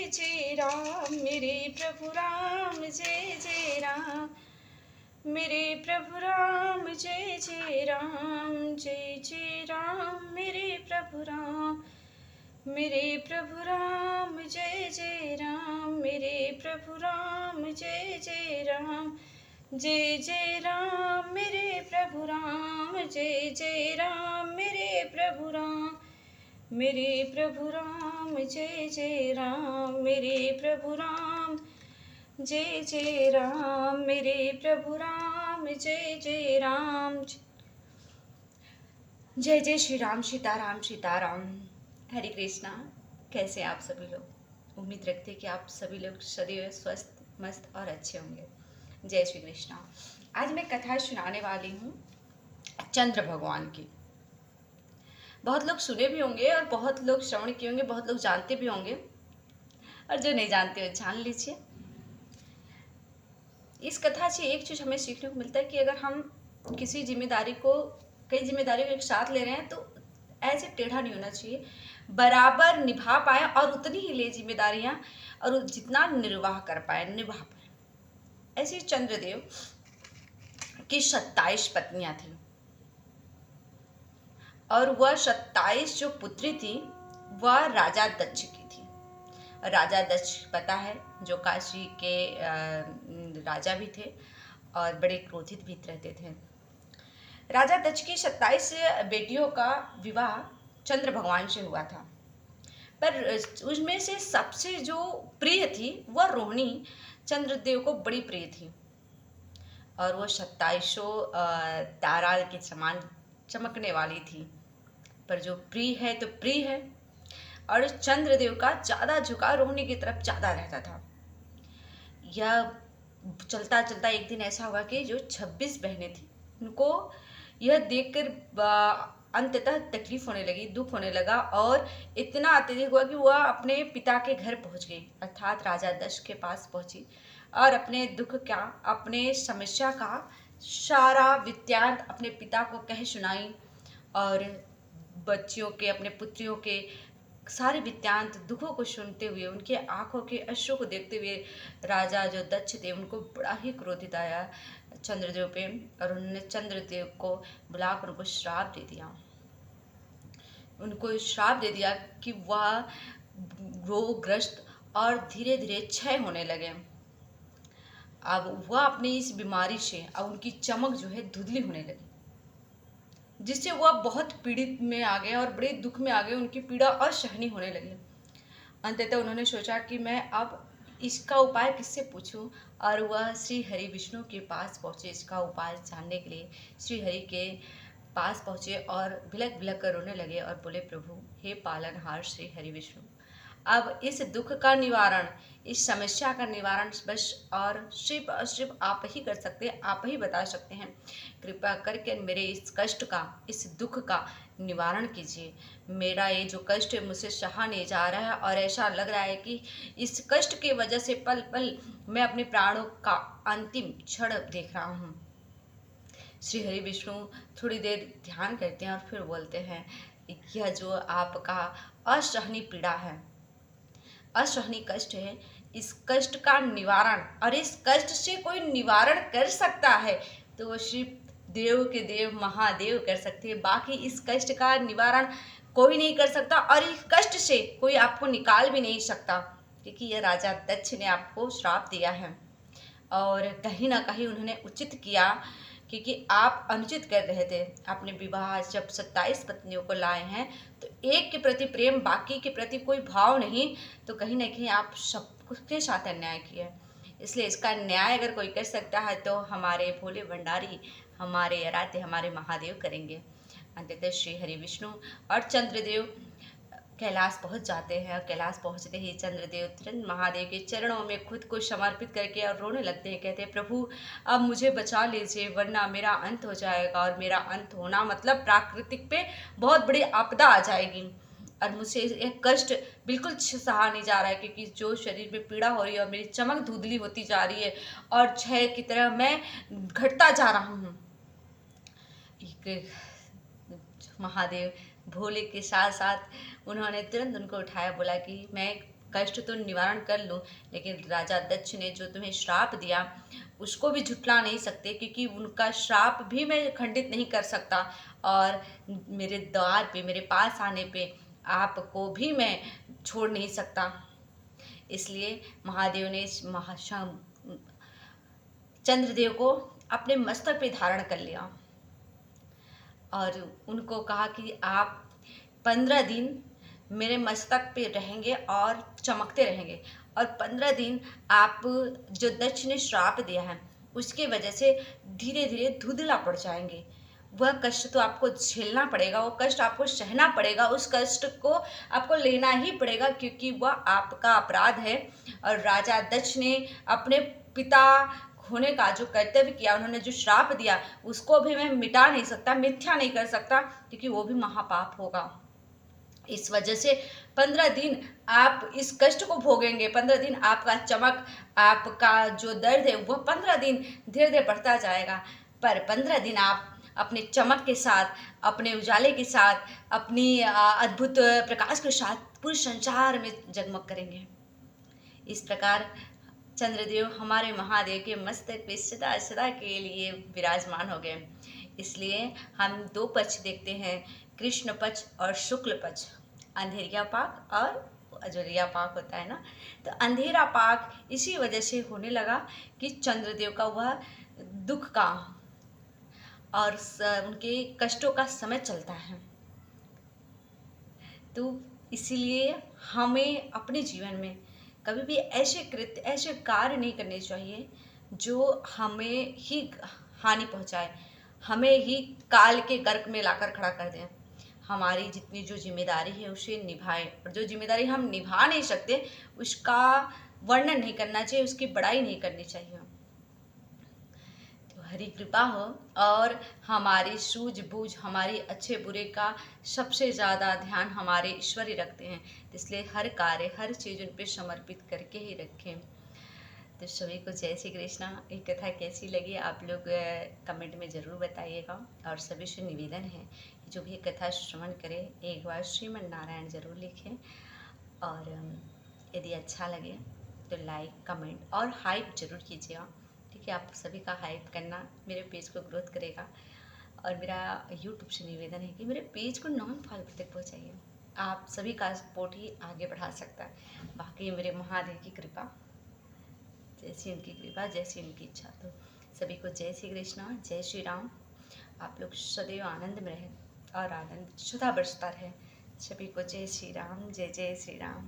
जय राम मेरे प्रभु राम, जय जय राम मेरे प्रभु राम, जय जय राम, जय जय राम मेरे प्रभु राम, मेरे प्रभु राम, जय जय राम मेरे प्रभु राम, जय जय राम, जय जय राम मेरे प्रभु राम, जय जय राम मेरे प्रभु राम, मेरे प्रभु राम, जय जय राम मेरे प्रभु राम, जय जय राम मेरे प्रभु राम, जय जय राम। जय जय श्री राम, सीताराम सीताराम। हरे कृष्णा। कैसे आप सभी लोग? उम्मीद रखते हैं कि आप सभी लोग सदैव स्वस्थ, मस्त और अच्छे होंगे। जय श्री कृष्णा। आज मैं कथा सुनाने वाली हूँ चंद्र भगवान की। बहुत लोग सुने भी होंगे और बहुत लोग श्रवण किए होंगे, बहुत लोग जानते भी होंगे, और जो नहीं जानते हो जान लीजिए। इस कथा से एक चीज़ हमें सीखने को मिलता है कि अगर हम किसी जिम्मेदारी को, कई जिम्मेदारी को एक साथ ले रहे हैं तो ऐसे टेढ़ा नहीं होना चाहिए, बराबर निभा पाए और उतनी ही ले जिम्मेदारियां और जितना निर्वाह कर पाए, निभा पाए। ऐसे चंद्रदेव की 27 पत्नियां थी और वह 27 जो पुत्री थी वह राजा दक्ष की थी। राजा दक्ष पता है, जो काशी के राजा भी थे और बड़े क्रोधित भी रहते थे। राजा दक्ष की 27 बेटियों का विवाह चंद्र भगवान से हुआ था, पर उसमें से सबसे जो प्रिय थी वह रोहिणी चंद्रदेव को बड़ी प्रिय थी और वो 27 तारा के समान चमकने वाली थी। पर जो प्रिय है तो प्रिय है, और चंद्रदेव का ज़्यादा झुकाव रोहिणी की तरफ ज़्यादा रहता था। यह चलता चलता एक दिन ऐसा हुआ कि जो 26 बहनें थी उनको यह देखकर अंततः तकलीफ होने लगी, दुख होने लगा, और इतना अत्यधिक हुआ कि वह अपने पिता के घर पहुंच गई, अर्थात राजा दक्ष के पास पहुंची और अपने दुख का, अपने समस्या का सारा वृत्तांत अपने पिता को कह सुनाई, और बच्चियों के, अपने पुत्रियों के सारे वृत्तांत दुखों को सुनते हुए, उनके आंखों के अश्रु को देखते हुए राजा जो दक्ष थे उनको बड़ा ही क्रोधित आया चंद्रदेव पे, और उन्होंने चंद्रदेव को बुलाकर उनको श्राप दे दिया। उनको श्राप दे दिया कि वह रोगग्रस्त और धीरे धीरे क्षय होने लगे। अब वह अपनी इस बीमारी से अब उनकी चमक जो है धुंधली होने लगी, जिससे वह बहुत पीड़ित में आ गए और बड़े दुख में आ गए। उनकी पीड़ा असहनीय होने लगी। अंततः उन्होंने सोचा कि मैं अब इसका उपाय किससे पूछूं, और वह श्री हरि विष्णु के पास पहुँचे। इसका उपाय जानने के लिए श्री हरि के पास पहुँचे और बिलख बिलख कर रोने लगे और बोले, प्रभु हे पालनहार श्री हरि विष्णु, अब इस दुख का निवारण, इस समस्या का निवारण बस और सिर्फ आप ही कर सकते हैं, आप ही बता सकते हैं। कृपा करके मेरे इस कष्ट का, इस दुख का निवारण कीजिए। मेरा ये जो कष्ट है मुझसे सहा नहीं जा रहा है और ऐसा लग रहा है कि इस कष्ट की वजह से पल पल मैं अपने प्राणों का अंतिम क्षण देख रहा हूँ। श्री हरि विष्णु थोड़ी देर ध्यान करते हैं और फिर बोलते हैं, यह जो आपका असहनीय पीड़ा है, असहनीय कष्ट है, इस कष्ट का निवारण, और इस कष्ट से कोई निवारण कर सकता है तो वो सिर्फ देव के देव महादेव कर सकते हैं। बाकी इस कष्ट का निवारण कोई नहीं कर सकता और इस कष्ट से कोई आपको निकाल भी नहीं सकता, क्योंकि यह राजा दक्ष ने आपको श्राप दिया है। और कहीं ना कहीं उन्होंने उचित किया, क्योंकि आप अनुचित कर रहे थे। आपने विवाह जब 27 पत्नियों को लाए हैं तो एक के प्रति प्रेम, बाकी के प्रति कोई भाव नहीं, तो कहीं ना कहीं आप सबके साथ अन्याय किया। इसलिए इसका न्याय अगर कोई कर सकता है तो हमारे भोले भंडारी, हमारे आराध्य, हमारे महादेव करेंगे। अंततः श्री हरि विष्णु और चंद्रदेव कैलाश पहुंच जाते हैं, और कैलाश पहुंचते ही चंद्रदेव तुरंत महादेव के चरणों में खुद को समर्पित करके और रोने लगते हैं। कहते हैं, प्रभु अब मुझे बचा लीजिए, वरना मेरा अंत हो जाएगा, और मेरा अंत होना मतलब प्राकृतिक पे बहुत बड़ी आपदा आ जाएगी, और मुझसे एक कष्ट बिल्कुल सहा नहीं जा रहा है, क्योंकि जो शरीर में पीड़ा हो रही है और मेरी चमक धुंधली होती जा रही है और क्षय की तरह मैं घटता जा रहा हूँ। महादेव भोले के साथ साथ उन्होंने तुरंत उनको उठाया, बोला कि मैं कष्ट तो निवारण कर लूँ, लेकिन राजा दक्ष ने जो तुम्हें श्राप दिया उसको भी झुठला नहीं सकते, क्योंकि उनका श्राप भी मैं खंडित नहीं कर सकता, और मेरे द्वार पे, मेरे पास आने पे आपको भी मैं छोड़ नहीं सकता। इसलिए महादेव ने इस चंद्रदेव को अपने मस्तक पे धारण कर लिया और उनको कहा कि आप 15 दिन मेरे मस्तक पे रहेंगे और चमकते रहेंगे, और 15 दिन आप जो दक्ष ने श्राप दिया है उसके वजह से धीरे धीरे धुंधला पड़ जाएंगे। वह कष्ट तो आपको झेलना पड़ेगा, वो कष्ट आपको सहना पड़ेगा, उस कष्ट को आपको लेना ही पड़ेगा, क्योंकि वह आपका अपराध है। और राजा दक्ष ने अपने पिता होने का जो कर्तव्य किया, उन्होंने जो श्राप दिया उसको भी मैं मिटा नहीं सकता, मिथ्या नहीं कर सकता, क्योंकि वो भी महापाप होगा। इस वजह से 15 दिन आप इस कष्ट को भोगेंगे, 15 दिन आपका चमक, आपका जो दर्द है वह 15 दिन धीरे धीरे बढ़ता जाएगा, पर 15 दिन आप अपने चमक के साथ, अपने उजाले के साथ, अपनी अद्भुत प्रकाश के साथ पूरे संसार में जगमग करेंगे। इस प्रकार चंद्रदेव हमारे महादेव के मस्तक पे सदा सदा के लिए विराजमान हो गए। इसलिए हम दो पक्ष देखते हैं, कृष्ण पक्ष और शुक्ल पक्ष, अंधेरिया पाक और अजोरिया पाक होता है ना। तो अंधेरा पाक इसी वजह से होने लगा कि चंद्रदेव का वह दुख का और उनके कष्टों का समय चलता है। तो इसीलिए हमें अपने जीवन में कभी भी ऐसे कृत्य, ऐसे कार्य नहीं करने चाहिए जो हमें ही हानि पहुंचाए, हमें ही काल के गर्क में लाकर खड़ा कर दें। हमारी जितनी जो जिम्मेदारी है उसे निभाएं, और जो जिम्मेदारी हम निभा नहीं सकते उसका वर्णन नहीं करना चाहिए, उसकी बड़ाई नहीं करनी चाहिए। तो हरि कृपा हो, और हमारी सूझबूझ, हमारी अच्छे बुरे का सबसे ज़्यादा ध्यान हमारे ईश्वर ही रखते हैं, तो इसलिए हर कार्य, हर चीज़ उन पर समर्पित करके ही रखें। तो सभी को जय श्री कृष्णा। ये कथा कैसी लगी आप लोग कमेंट में ज़रूर बताइएगा, और सभी से निवेदन है जो भी कथा श्रवण करें एक बार श्रीमन नारायण जरूर लिखें, और यदि अच्छा लगे तो लाइक, कमेंट और हाइप जरूर कीजिएगा। ठीक है, आप सभी का हाइप करना मेरे पेज को ग्रोथ करेगा, और मेरा यूट्यूब से निवेदन है कि मेरे पेज को नॉन फॉलोअर तक पहुँचाइए। आप सभी का सपोर्ट ही आगे बढ़ा सकता है। बाकी मेरे महादेव की कृपा, जैसी उनकी कृपा, जैसी उनकी इच्छा। तो सभी को जय श्री कृष्णा, जय श्री राम। आप लोग सदैव आनंद में रहें और आनंद सदा बरसता रहे। सभी को जय श्री राम, जय जय श्री राम।